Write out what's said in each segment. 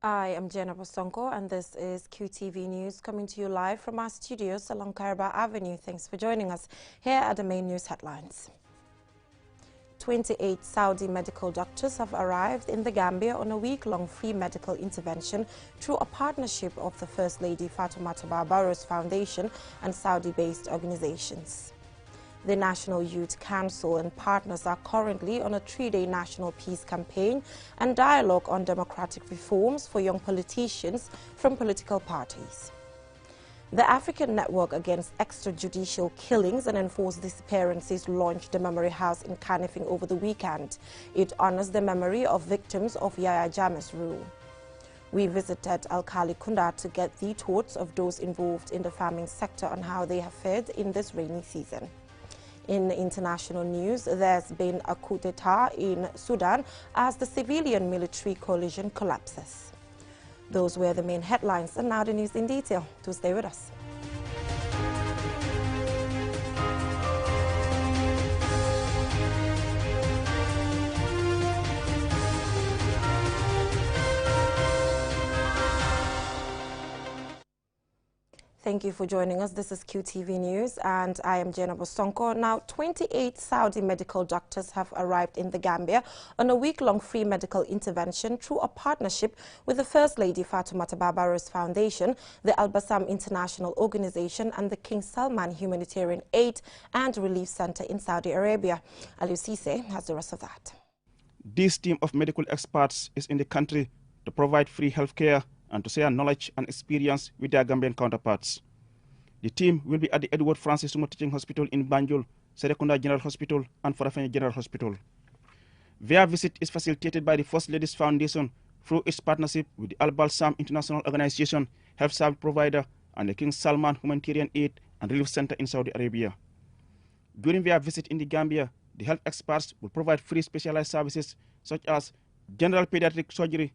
I am Jenna Bosonko, and this is QTV News coming to you live from our studios along Kairaba Avenue. Thanks for joining us. Here are the main news headlines. 28 Saudi medical doctors have arrived in the Gambia on a week-long free medical intervention through a partnership of the First Lady Fatoumata Barbaros Foundation and Saudi-based organizations. The National Youth Council and partners are currently on a 3-day national peace campaign and dialogue on democratic reforms for young politicians from political parties. The African Network Against Extrajudicial Killings and Enforced Disappearances launched the Memory House in Kanifing over the weekend. It honors the memory of victims of Yaya Jammeh's rule. We visited Alkali Kunda to get the thoughts of those involved in the farming sector on how they have fared in this rainy season. In international news, there's been a coup d'etat in Sudan as the civilian-military coalition collapses. Those were the main headlines, and now the news in detail. Do stay with us. Thank you for joining us. This is QTV News, and I am Jenna Bosonko. Now, 28 Saudi medical doctors have arrived in the Gambia on a week-long free medical intervention through a partnership with the First Lady Fatoumata Barbaros Foundation, the Al-Bassam International Organization, and the King Salman Humanitarian Aid and Relief Center in Saudi Arabia. Aliou Cisse has the rest of that. This team of medical experts is in the country to provide free health care and to share knowledge and experience with their Gambian counterparts. The team will be at the Edward Francis Sumo Teaching Hospital in Banjul, Serekunda General Hospital, and Farafenni General Hospital. Their visit is facilitated by the First Ladies Foundation through its partnership with the Al-Balsam International Organization, health service provider, and the King Salman Humanitarian Aid and Relief Center in Saudi Arabia. During their visit in the Gambia, the health experts will provide free specialized services such as general pediatric surgery,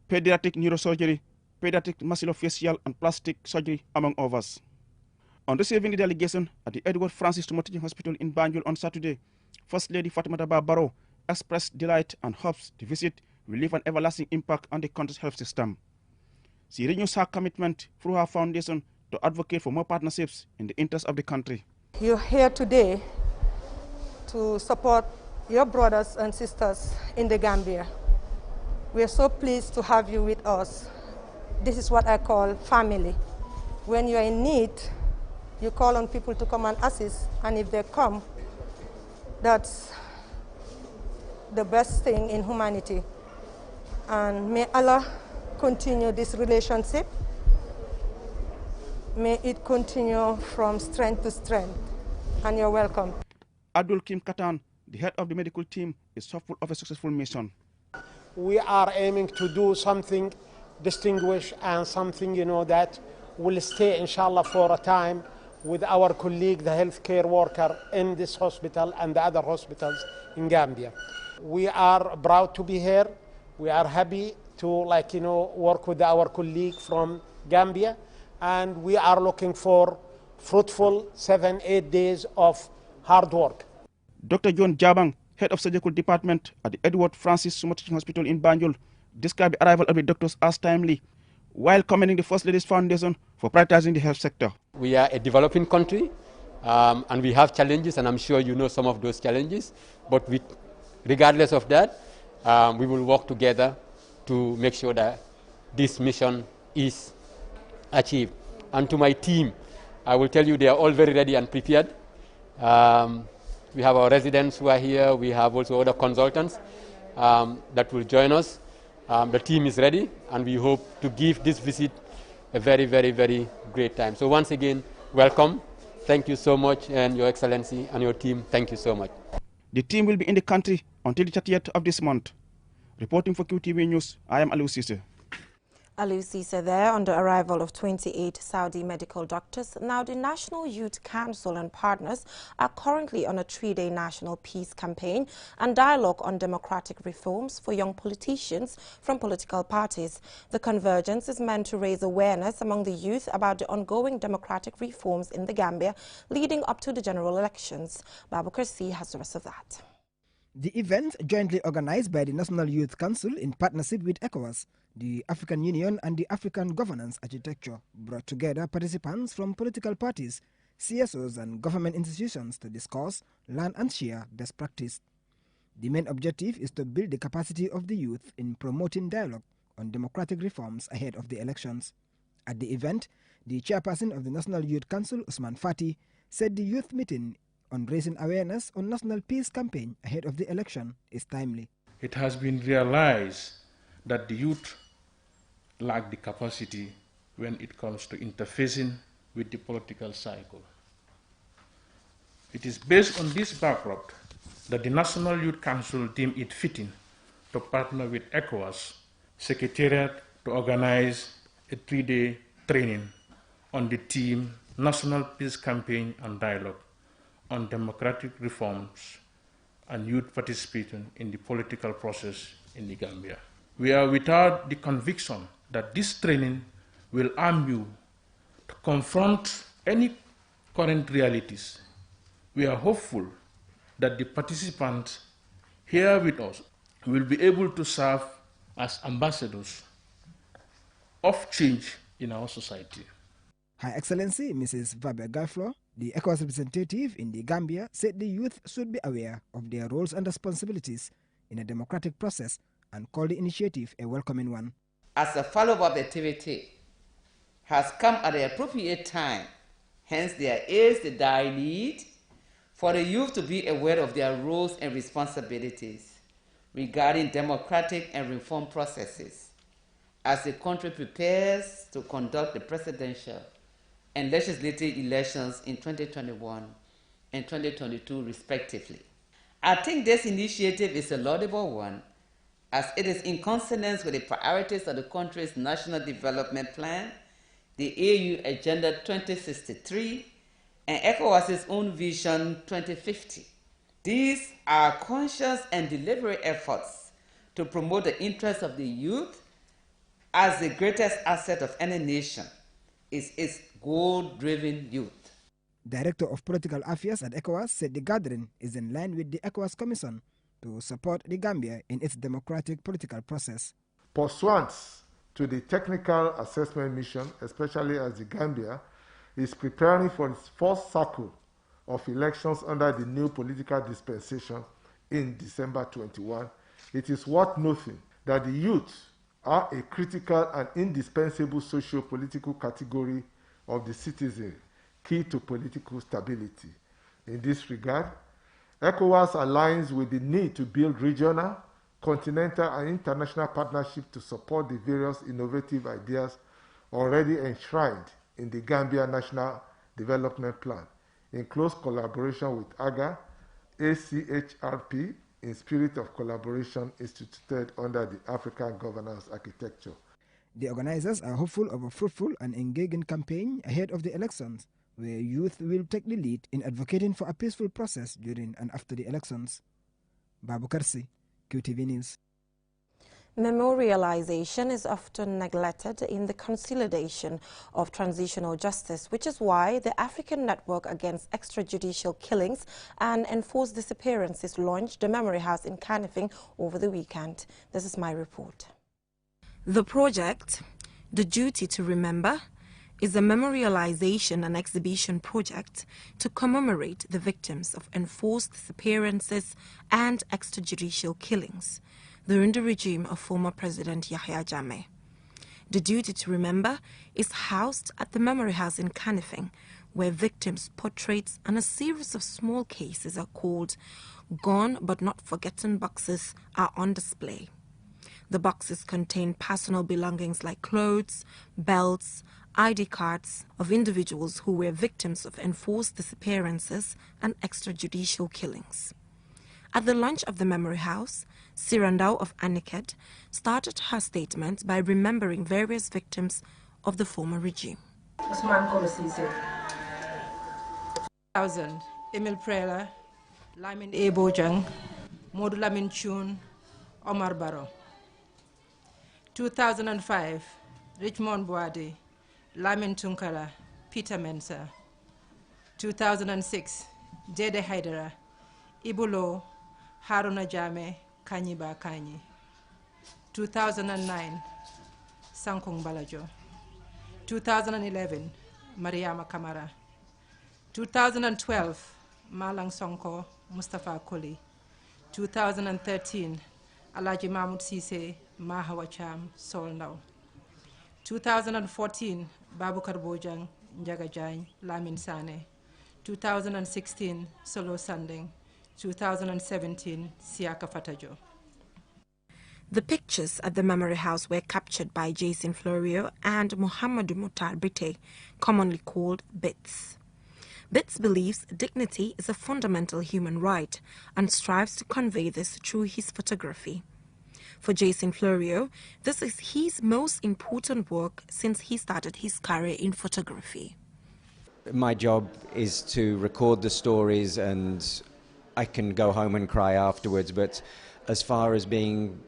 pediatric neurosurgery, pediatric maxillofacial and plastic surgery, among others. On receiving the delegation at the Edward Francis Sumo Teaching Hospital in Banjul on Saturday, First Lady Fatoumata Barbaros expressed delight and hopes the visit will leave an everlasting impact on the country's health system. She renews her commitment through her foundation to advocate for more partnerships in the interest of the country. You're here today to support your brothers and sisters in the Gambia. We are so pleased to have you with us. This is what I call family. When you're in need, you call on people to come and assist, and if they come, that's the best thing in humanity. And may Allah continue this relationship. May it continue from strength to strength. And you're welcome. Abdul Kim Katan, the head of the medical team, is hopeful of a successful mission. We are aiming to do something distinguished and something, that will stay, inshallah, for a time with our colleague, the healthcare worker in this hospital and the other hospitals in Gambia. We are proud to be here. We are happy to, work with our colleague from Gambia, and we are looking for fruitful 7-8 days of hard work. Dr. John Jabang, head of surgical department at the Edward Francis Sumo Teaching Hospital in Banjul, described the arrival of the doctors as timely, while commending the First Ladies Foundation for prioritizing the health sector. We are a developing country, and we have challenges, and I'm sure you know some of those challenges. But regardless of that, we will work together to make sure that this mission is achieved. And to my team, I will tell you they are all very ready and prepared. We have our residents who are here. We have also other consultants that will join us. The team is ready, and we hope to give this visit a very, very, very great time. So once again, welcome. Thank you so much, and Your Excellency and your team, thank you so much. The team will be in the country until the 30th of this month. Reporting for QTV News, I am Aliou Cisse. Aliou Cisse there on the arrival of 28 Saudi medical doctors. Now, the National Youth Council and partners are currently on a 3-day national peace campaign and dialogue on democratic reforms for young politicians from political parties. The convergence is meant to raise awareness among the youth about the ongoing democratic reforms in the Gambia leading up to the general elections. Babukar C has the rest of that. The event, jointly organized by the National Youth Council in partnership with ECOWAS, the African Union and the African Governance Architecture, brought together participants from political parties, CSOs and government institutions to discuss, learn and share best practice. The main objective is to build the capacity of the youth in promoting dialogue on democratic reforms ahead of the elections. At the event, the chairperson of the National Youth Council, Usman Fati, said the youth meeting on raising awareness on National Peace Campaign ahead of the election is timely. It has been realized that the youth lack the capacity when it comes to interfacing with the political cycle. It is based on this backdrop that the National Youth Council deemed it fitting to partner with ECOWAS Secretariat to organize a 3-day training on the theme National Peace Campaign and Dialogue on Democratic Reforms and Youth Participation in the Political Process in the Gambia. We are without the conviction that this training will arm you to confront any current realities. We are hopeful that the participants here with us will be able to serve as ambassadors of change in our society. Her Excellency Mrs. Vabe Gaflo, the ECOWAS representative in the Gambia, said the youth should be aware of their roles and responsibilities in a democratic process and called the initiative a welcoming one. As a follow-up activity has come at the appropriate time, hence there is the dire need for the youth to be aware of their roles and responsibilities regarding democratic and reform processes as the country prepares to conduct the presidential and legislative elections in 2021 and 2022 respectively. I think this initiative is a laudable one, as it is in consonance with the priorities of the country's National Development Plan, the AU Agenda 2063, and ECOWAS's own Vision 2050. These are conscious and deliberate efforts to promote the interests of the youth, as the greatest asset of any nation is its goal-driven youth. Director of Political Affairs at ECOWAS said the gathering is in line with the ECOWAS Commission to support the Gambia in its democratic political process. Pursuant to the technical assessment mission, especially as the Gambia is preparing for its first cycle of elections under the new political dispensation in December 21, it is worth noting that the youth are a critical and indispensable socio-political category of the citizen, key to political stability. In this regard, ECOWAS aligns with the need to build regional, continental, and international partnerships to support the various innovative ideas already enshrined in the Gambia National Development Plan, in close collaboration with AGA, ACHRP, in spirit of collaboration instituted under the African Governance Architecture. The organizers are hopeful of a fruitful and engaging campaign ahead of the elections, where youth will take the lead in advocating for a peaceful process during and after the elections. Babu Karsi, QTV News. Memorialization is often neglected in the consolidation of transitional justice, which is why the African Network Against Extrajudicial Killings and Enforced Disappearances launched the Memory House in Kanifing over the weekend. This is my report. The project, The Duty to Remember, is a memorialization and exhibition project to commemorate the victims of enforced disappearances and extrajudicial killings during the regime of former President Yahya Jammeh. The Duty to Remember is housed at the Memory House in Kanifing, where victims' portraits and a series of small cases are called Gone But Not Forgotten boxes are on display. The boxes contain personal belongings like clothes, belts, ID cards of individuals who were victims of enforced disappearances and extrajudicial killings. At the launch of the Memory House, Sirandao of Aniket started her statement by remembering various victims of the former regime. 2000, Emil Prela, Lamin Ebojang, Modou Lamin Chun, Omar Barrow. 2005, Richmond Boade, Lamin Tunkara, Peter Mensah. 2006, Jede Haidara, Ibulo, Haruna Jame Kanyiba Kanyi. 2009, Sankong Balajo. 2011, Mariama Kamara. 2012, Malang Sonko Mustafa Koli. 2013, Alaji Mahmoud Sise Mahawa Cham Solnau. 2014, Babukar Bojang Njaga Jain Lamin Sane. 2016, Solo Sanding. 2017, Siaka Fatajo. The pictures at the Memory House were captured by Jason Florio and Muhammadu Mutar Brite, commonly called BITS. BITS believes dignity is a fundamental human right and strives to convey this through his photography. For Jason Florio, this is his most important work since he started his career in photography. My job is to record the stories and I can go home and cry afterwards, but as far as being,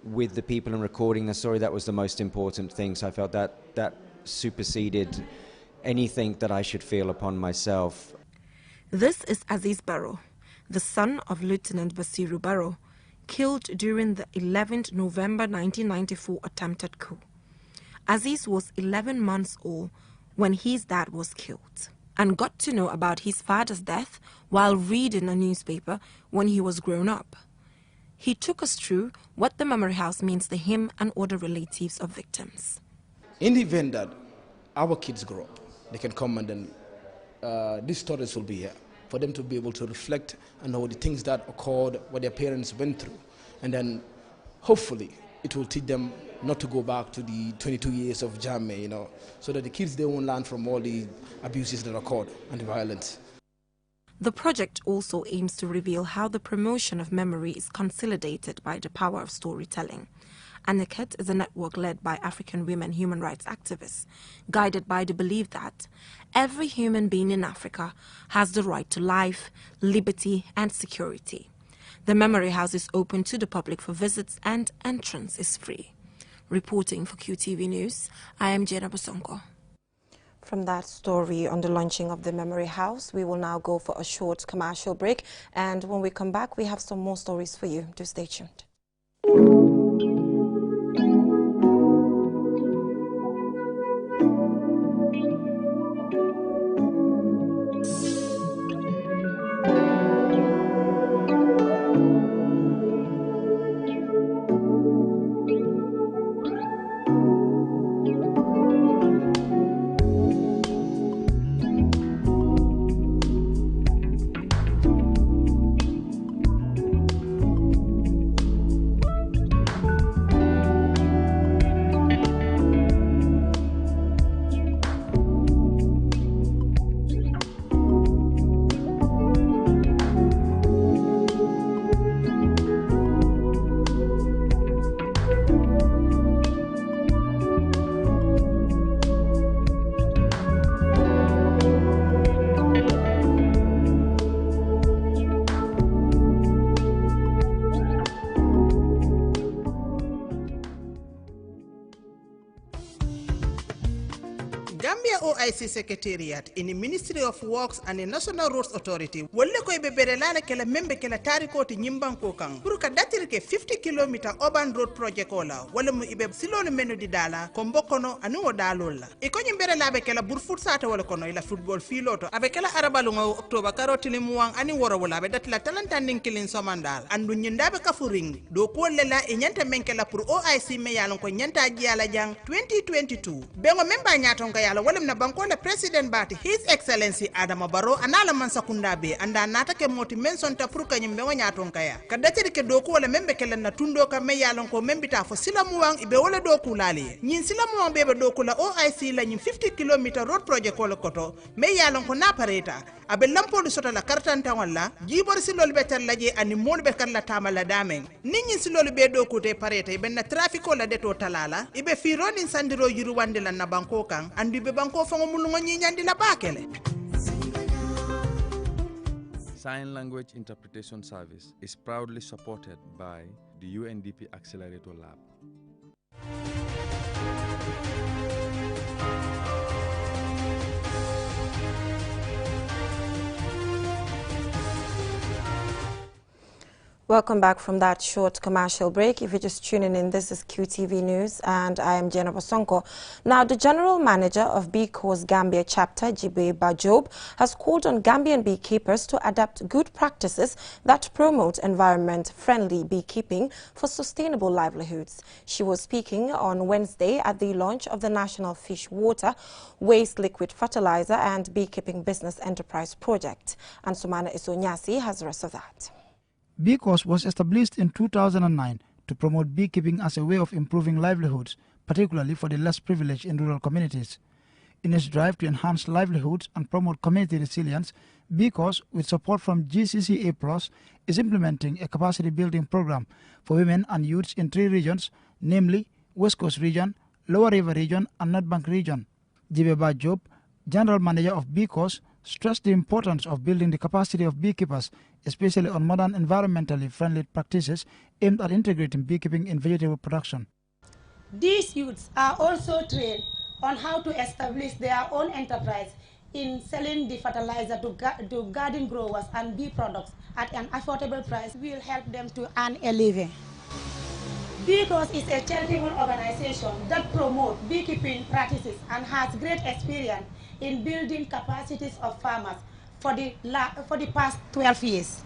with the people and recording the story, that was the most important thing. So I felt that superseded anything that I should feel upon myself. This is Aziz Barrow, the son of Lieutenant Basiru Barrow, killed during the 11th November 1994 attempted coup. Aziz was 11 months old when his dad was killed and got to know about his father's death while reading a newspaper when he was grown up. He took us through what the Memory House means to him and other relatives of victims. In the event that our kids grow up, they can come and then these stories will be here for them to be able to reflect and know the things that occurred, what their parents went through. And then hopefully it will teach them not to go back to the 22 years of Jammeh, so that the kids, they won't learn from all the abuses that occurred and the violence. The project also aims to reveal how the promotion of memory is consolidated by the power of storytelling. ANICAT is a network led by African women human rights activists, guided by the belief that every human being in Africa has the right to life, liberty, and security. The Memory House is open to the public for visits and entrance is free. Reporting for QTV News, I am Jenna Bosonko. From that story on the launching of the Memory House, we will now go for a short commercial break. And when we come back, we have some more stories for you. Do stay tuned. Gambia OIC Secretariat in the Ministry of Works and the National Roads Authority wolle koy be berelala kala membe kala tariko ti nyimbanko kan pour ka datirke 50 km urban road project ola wala mu ibe silolu menu di dala ko mbokono anu o dalolla e ko nyimbere labe kala burfut sata wala kono ila football filoto abe kala arabalu ngo october karotini muwang ani woro wala be datla talantandin kilin somandal andu nyindabe kafuring do ko lela e nyanta menkela pour OIC me yalon ko nyanta jiala jang 2022 bengo memba nyaton ka yala wala na banko le president bati his excellency Adama Barrow anala man sakunda be anda nata ke moti menson ta pour ka nyimbe nyaton kaya kadati ke do ko wala membe kala na tundo ka me yalon ko membita fo silamu wang ibe wala do kulali nyin silamu wang bebe do kula OIC la nyin 50 km road project ko koto me yalon ko na pareta abe lampolu sota la kartanta wala jibor silol betal laje ani mon be kan la tamala damen nyin silol be do ko te pareta ibe na traffic la de to talala ibe fironi sandiro yiru wande la na banko kan andi be banko fango mulungo nyandi la bakele. Sign Language Interpretation Service is proudly supported by the UNDP Accelerator Lab. Welcome back from that short commercial break. If you're just tuning in, this is QTV News and I am Jenna Bosonko. Now, the General Manager of BCO's Gambia chapter, Jibe Bajob, has called on Gambian beekeepers to adapt good practices that promote environment-friendly beekeeping for sustainable livelihoods. She was speaking on Wednesday at the launch of the National Fish Water, Waste Liquid Fertilizer and Beekeeping Business Enterprise Project. And Sumana Isonyasi has the rest of that. BCOS was established in 2009 to promote beekeeping as a way of improving livelihoods, particularly for the less privileged in rural communities. In its drive to enhance livelihoods and promote community resilience, BCOS, with support from GCCA+, is implementing a capacity-building program for women and youths in 3 regions, namely West Coast Region, Lower River Region, and North Bank Region. Jibe Bajob, General Manager of BCOS, stressed the importance of building the capacity of beekeepers, especially on modern environmentally friendly practices aimed at integrating beekeeping in vegetable production. These youths are also trained on how to establish their own enterprise in selling the fertilizer to garden growers and bee products at an affordable price. Will help them to earn a living. BCOS is a charitable organization that promotes beekeeping practices and has great experience in building capacities of farmers for the past 12 years.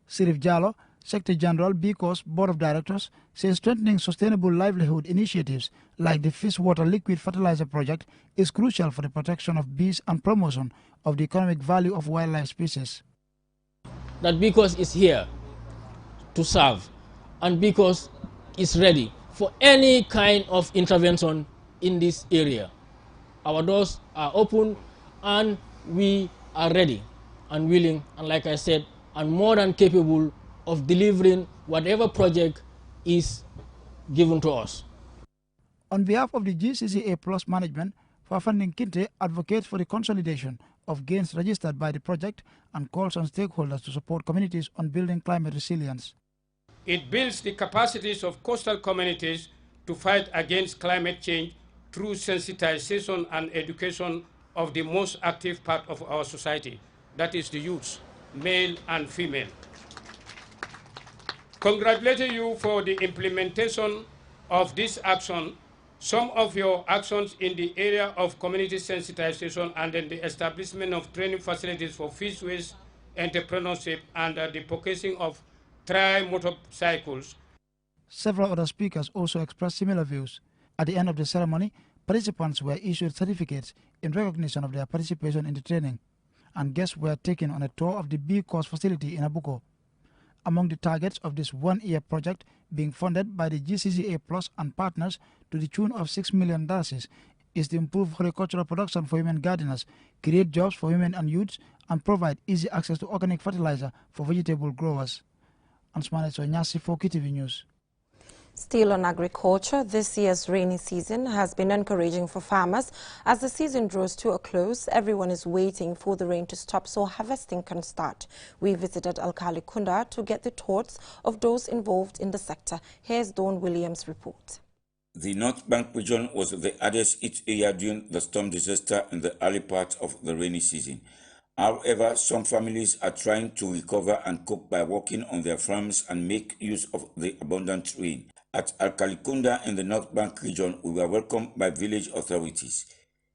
Sirif Jallo, Secretary General, BCOS Board of Directors, says strengthening sustainable livelihood initiatives like the Fish Water Liquid Fertilizer Project is crucial for the protection of bees and promotion of the economic value of wildlife species. That BCOS is here to serve, and BCOS is ready for any kind of intervention in this area. Our doors are open and we are ready and willing, and like I said, and more than capable of delivering whatever project is given to us. On behalf of the GCCA+ management, Fafanding Kinte advocates for the consolidation of gains registered by the project and calls on stakeholders to support communities on building climate resilience. It builds the capacities of coastal communities to fight against climate change through sensitization and education of the most active part of our society, that is the youths, male and female. Congratulating you for the implementation of this action. Some of your actions in the area of community sensitization and then the establishment of training facilities for fish waste entrepreneurship and the purchasing of tri-motorcycles. Several other speakers also expressed similar views. At the end of the ceremony, participants were issued certificates in recognition of their participation in the training, and guests were taken on a tour of the BCOS facility in Abuko. Among the targets of this one-year project being funded by the GCCA+ and partners to the tune of $6 million is to improve horticultural production for women gardeners, create jobs for women and youths, and provide easy access to organic fertilizer for vegetable growers. Ansmane Sonyasi for QTV News. Still on agriculture, this year's rainy season has been encouraging for farmers. As the season draws to a close, everyone is waiting for the rain to stop so harvesting can start. We visited Alkalikunda to get the thoughts of those involved in the sector. Here's Dawn Williams' report. The North Bank region was the hardest hit area during the storm disaster in the early part of the rainy season. However, some families are trying to recover and cope by working on their farms and make use of the abundant rain. At Alkalikunda in the North Bank region, we were welcomed by village authorities.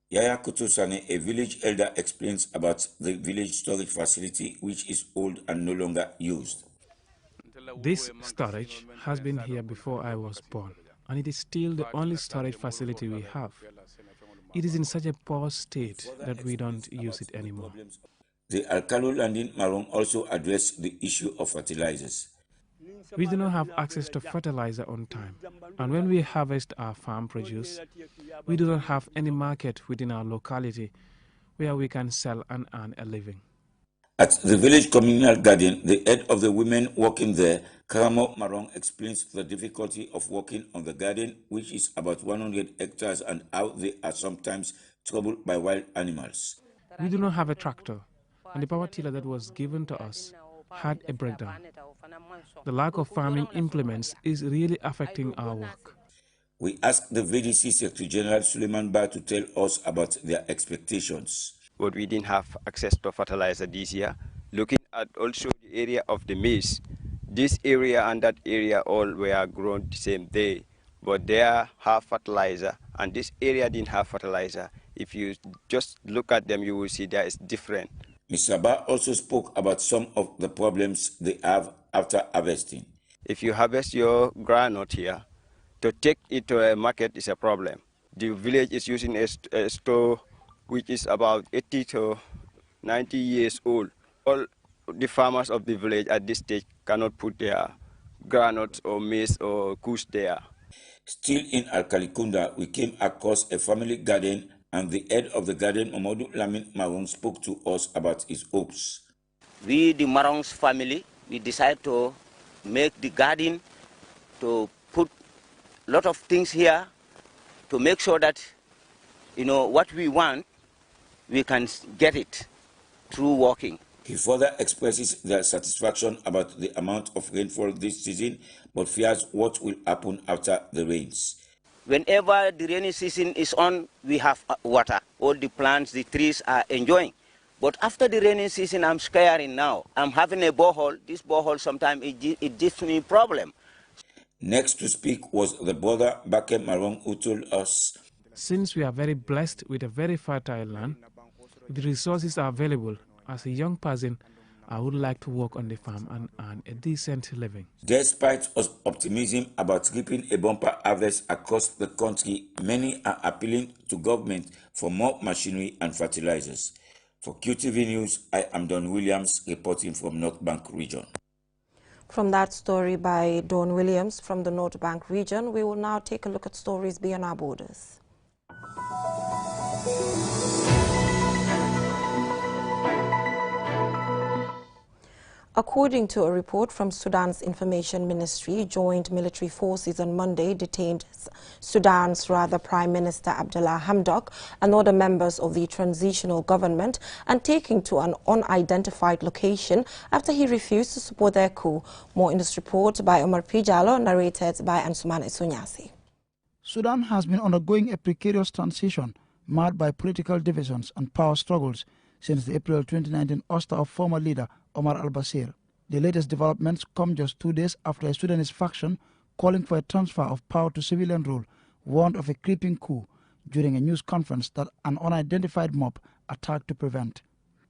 Yaya Kutosane, a village elder, explains about the village storage facility, which is old and no longer used. This storage has been here before I was born, and it is still the only storage facility we have. It is in such a poor state that we don't use it anymore. The Alkalo Landing Marong also addressed the issue of fertilizers. We do not have access to fertilizer on time, and when we harvest our farm produce, we do not have any market within our locality where we can sell and earn a living. At the village communal garden, the head of the women working there, Karamo Marong, explains the difficulty of working on the garden, which is about 100 hectares, and how they are sometimes troubled by wild animals. We do not have a tractor, and the power tiller that was given to us had a breakdown. The lack of farming implements is really affecting our work. We asked the VDC Secretary General Suleiman Ba to tell us about their expectations. But we didn't have access to fertilizer this year. Looking at also the area of the maize, This area and that area all were grown the same day, but they have fertilizer, and this area didn't have fertilizer. If you just look at them, you will see that it's different. Mr. Ba also spoke about some of the problems they have after harvesting. If you harvest your groundnut here, to take it to a market is a problem. The village is using a store which is about 80 to 90 years old. All the farmers of the village at this stage cannot put their groundnuts or maize or kush there. Still in Alkalikunda, we came across a family garden, and the head of the garden, Mamadou Lamin Marong, spoke to us about his hopes. We, the Marong's family, we decided to make the garden, to put a lot of things here, to make sure that, what we want, we can get it through walking. He further expresses their satisfaction about the amount of rainfall this season, but fears what will happen after the rains. Whenever the rainy season is on, we have water. All the plants, the trees are enjoying. But after the rainy season, I'm scaring now. I'm having a borehole. This borehole sometimes it gives me a problem. Next to speak was the brother Bakem Marong, who told us, since we are very blessed with a very fertile land, the resources are available. As a young person, I would like to work on the farm and earn a decent living. Despite optimism about reaping a bumper harvest across the country, many are appealing to government for more machinery and fertilizers. For QTV News, I am Don Williams reporting from North Bank region. From that story by Don Williams from the North Bank region, we will now take a look at stories beyond our borders. According to a report from Sudan's Information Ministry, joint military forces on Monday detained Sudan's Prime Minister Abdullah Hamdok and other members of the transitional government and taken to an unidentified location after he refused to support their coup. More in this report by Omar Pijalo, narrated by Ansumane Sunyasi. Sudan has been undergoing a precarious transition marred by political divisions and power struggles since the April 2019 ouster of former leader Omar al-Bashir. The latest developments come just 2 days after a Sudanese faction calling for a transfer of power to civilian rule warned of a creeping coup during a news conference that an unidentified mob attacked to prevent.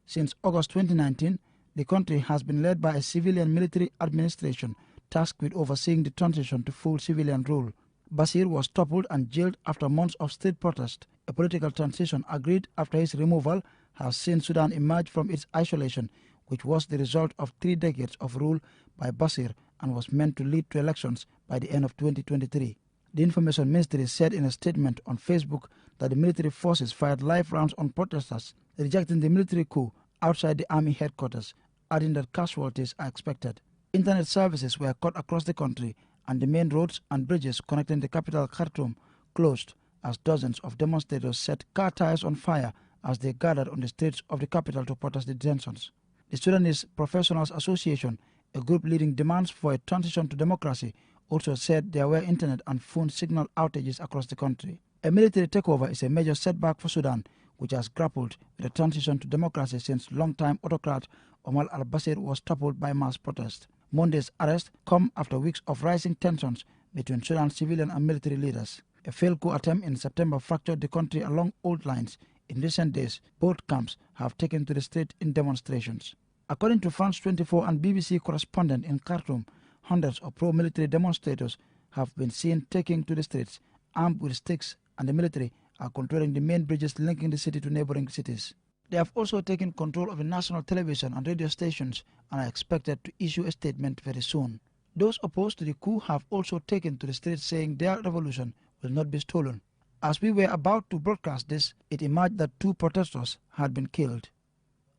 Since August 2019, the country has been led by a civilian military administration tasked with overseeing the transition to full civilian rule. Bashir was toppled and jailed after months of street protest. A political transition agreed after his removal has seen Sudan emerge from its isolation, which was the result of 3 decades of rule by Bashir and was meant to lead to elections by the end of 2023. The Information Ministry said in a statement on Facebook that the military forces fired live rounds on protesters, rejecting the military coup outside the army headquarters, adding that casualties are expected. Internet services were cut across the country and the main roads and bridges connecting the capital Khartoum closed as dozens of demonstrators set car tires on fire as they gathered on the streets of the capital to protest the detentions. The Sudanese Professionals Association, a group leading demands for a transition to democracy, also said there were internet and phone signal outages across the country. A military takeover is a major setback for Sudan, which has grappled with a transition to democracy since longtime autocrat Omar al-Bashir was toppled by mass protest. Monday's arrest come after weeks of rising tensions between Sudan's civilian and military leaders. A failed coup attempt in September fractured the country along old lines. In recent days, both camps have taken to the street in demonstrations. According to France 24 and BBC correspondent in Khartoum, hundreds of pro-military demonstrators have been seen taking to the streets, armed with sticks, and the military are controlling the main bridges linking the city to neighboring cities. They have also taken control of the national television and radio stations and are expected to issue a statement very soon. Those opposed to the coup have also taken to the streets saying their revolution will not be stolen. As we were about to broadcast this, it emerged that 2 protesters had been killed.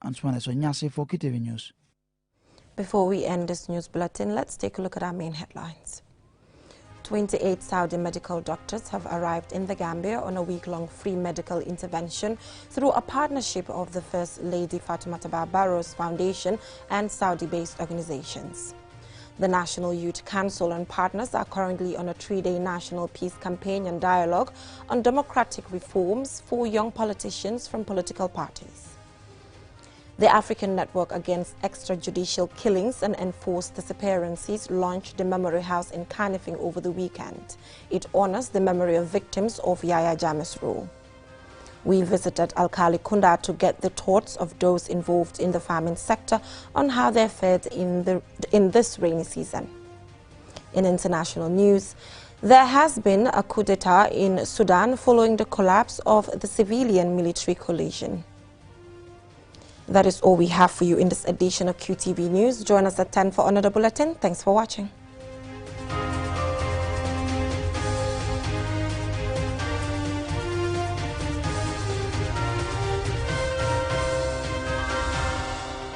Answane Sonyasi for QTV News. Before we end this news bulletin, let's take a look at our main headlines. 28 Saudi medical doctors have arrived in the Gambia on a week-long free medical intervention through a partnership of the First Lady Fatoumata Barrows Foundation and Saudi-based organizations. The National Youth Council and partners are currently on a 3-day national peace campaign and dialogue on democratic reforms for young politicians from political parties. The African Network Against Extrajudicial Killings and Enforced Disappearances launched the Memory House in Kanifing over the weekend. It honors the memory of victims of Yaya Jammeh's rule. We visited Alkali Kunda to get the thoughts of those involved in the farming sector on how they fared in this rainy season. In international news, there has been a coup d'etat in Sudan following the collapse of the civilian-military coalition. That is all we have for you in this edition of QTV News. Join us at 10 for another bulletin. Thanks for watching.